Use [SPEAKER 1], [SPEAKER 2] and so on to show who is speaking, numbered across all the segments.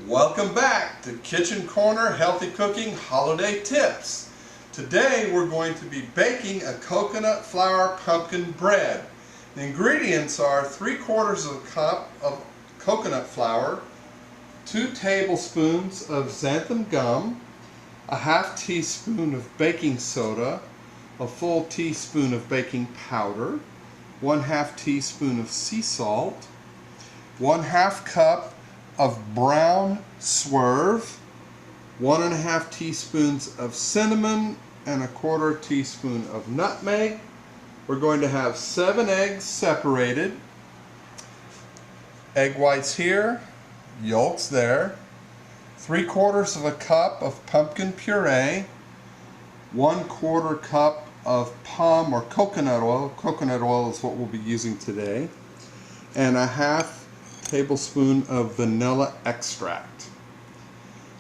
[SPEAKER 1] Welcome back to Kitchen Corner Healthy Cooking Holiday Tips. Today we're going to be baking a coconut flour pumpkin bread. The ingredients are 3/4 of a cup of coconut flour, 2 tablespoons of xanthan gum, a ½ teaspoon of baking soda, a full teaspoon of baking powder, 1/2 teaspoon of sea salt, 1/2 cup of brown swerve, 1½ teaspoons of cinnamon, and 1/4 teaspoon of nutmeg. We're going to have 7 eggs separated, egg whites here, yolks there, 3/4 of a cup of pumpkin puree, 1/4 cup of palm or coconut oil. Coconut oil is what we'll be using today, and a ½ tablespoon of vanilla extract.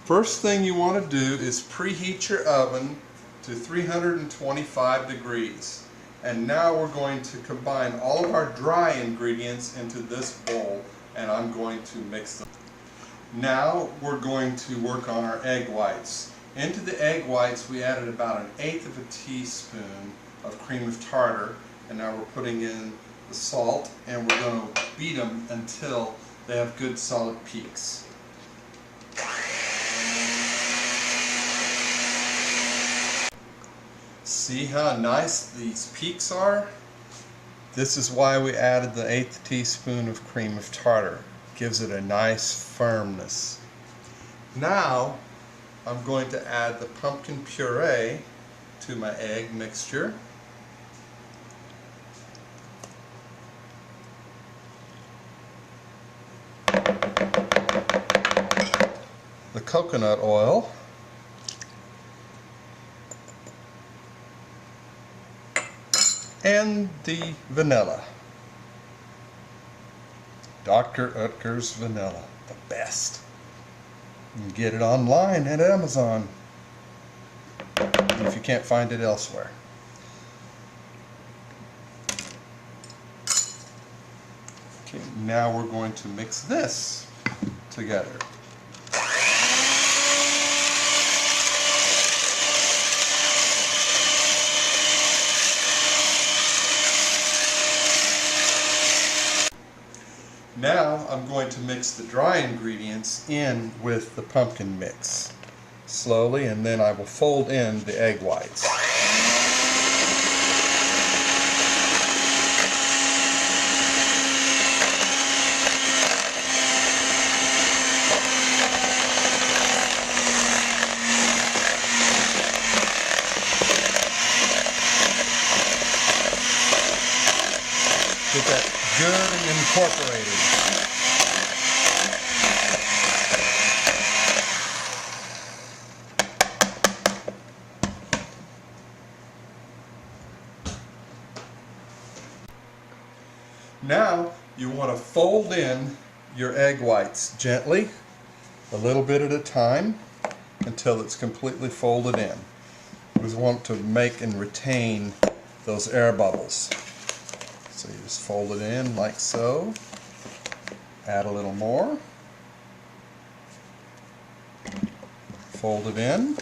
[SPEAKER 1] First thing you want to do is preheat your oven to 325 degrees. And now we're going to combine all of our dry ingredients into this bowl, and I'm going to mix them. Now we're going to work on our egg whites. Into the egg whites we added about 1/8 of a teaspoon of cream of tartar, and now we're putting in the salt, and we're going to beat them until they have good solid peaks. See how nice these peaks are? This is why we added the 1/8 teaspoon of cream of tartar. Gives it a nice firmness. Now I'm going to add the pumpkin puree to my egg mixture. The coconut oil, and the vanilla. Dr. Oetker's vanilla, the best. You can get it online at Amazon if you can't find it elsewhere. Okay, now we're going to mix this together. Now I'm going to mix the dry ingredients in with the pumpkin mix slowly, and then I will fold in the egg whites. Get that good and incorporated. Now you want to fold in your egg whites gently, a little bit at a time, until it's completely folded in. We want to make and retain those air bubbles. So you just fold it in like so, add a little more, fold it in,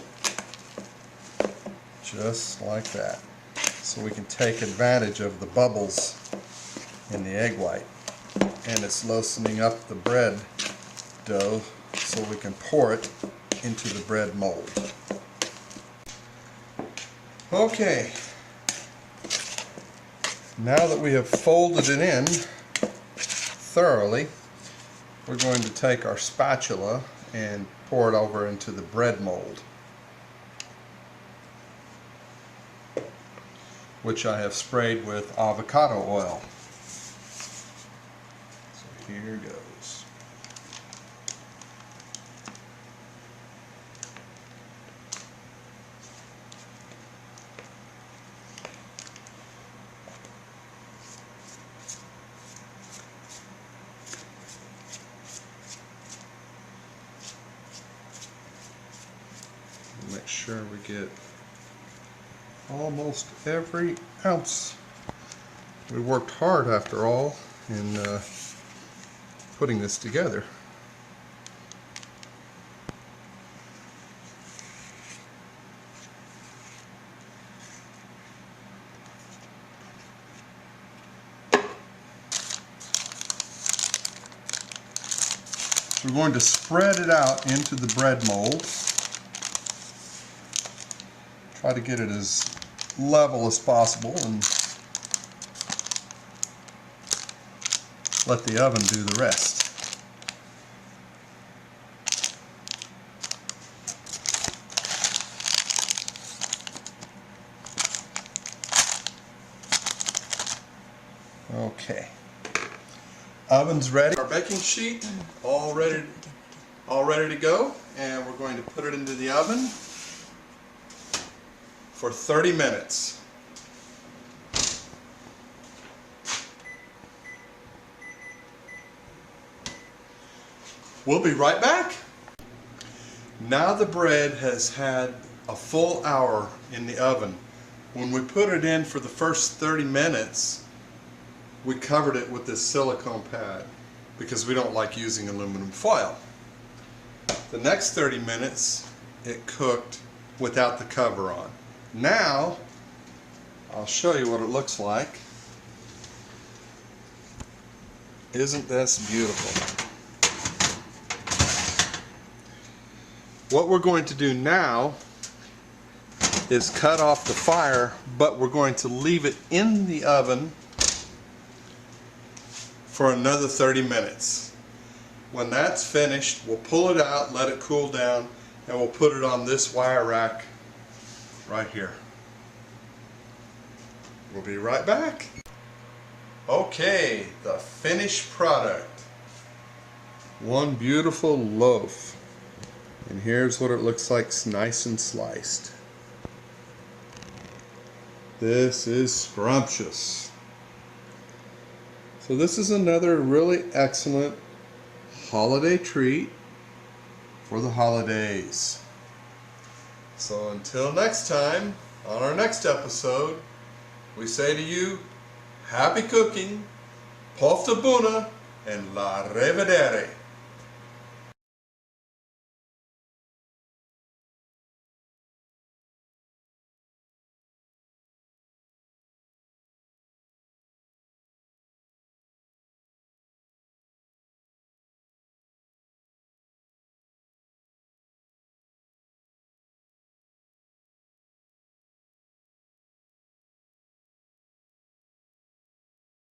[SPEAKER 1] just like that. So we can take advantage of the bubbles in the egg white, and it's loosening up the bread dough so we can pour it into the bread mold. Okay. Now that we have folded it in thoroughly, we're going to take our spatula and pour it over into the bread mold, which I have sprayed with avocado oil. So here goes. Make sure we get almost every ounce. We worked hard after all in putting this together. we're going to spread it out into the bread molds. Try to get it as level as possible and let the oven do the rest. Okay, oven's ready. Our baking sheet all ready to go, and we're going to put it into the oven for 30 minutes. We'll be right back. Now the bread has had a full hour in the oven. When we put it in for the first 30 minutes, we covered it with this silicone pad because we don't like using aluminum foil. The next 30 minutes it cooked without the cover on. Now I'll show you what it looks like. Isn't this beautiful? What we're going to do now is cut off the fire, but we're going to leave it in the oven for another 30 minutes. When that's finished, we'll pull it out, let it cool down, and we'll put it on this wire rack right here. We'll be right back. Okay, the finished product. One beautiful loaf. And here's what it looks like, nice and sliced. This is scrumptious. So this is another really excellent holiday treat for the holidays. So until next time, on our next episode, we say to you, happy cooking, pofta buna, and la revedere.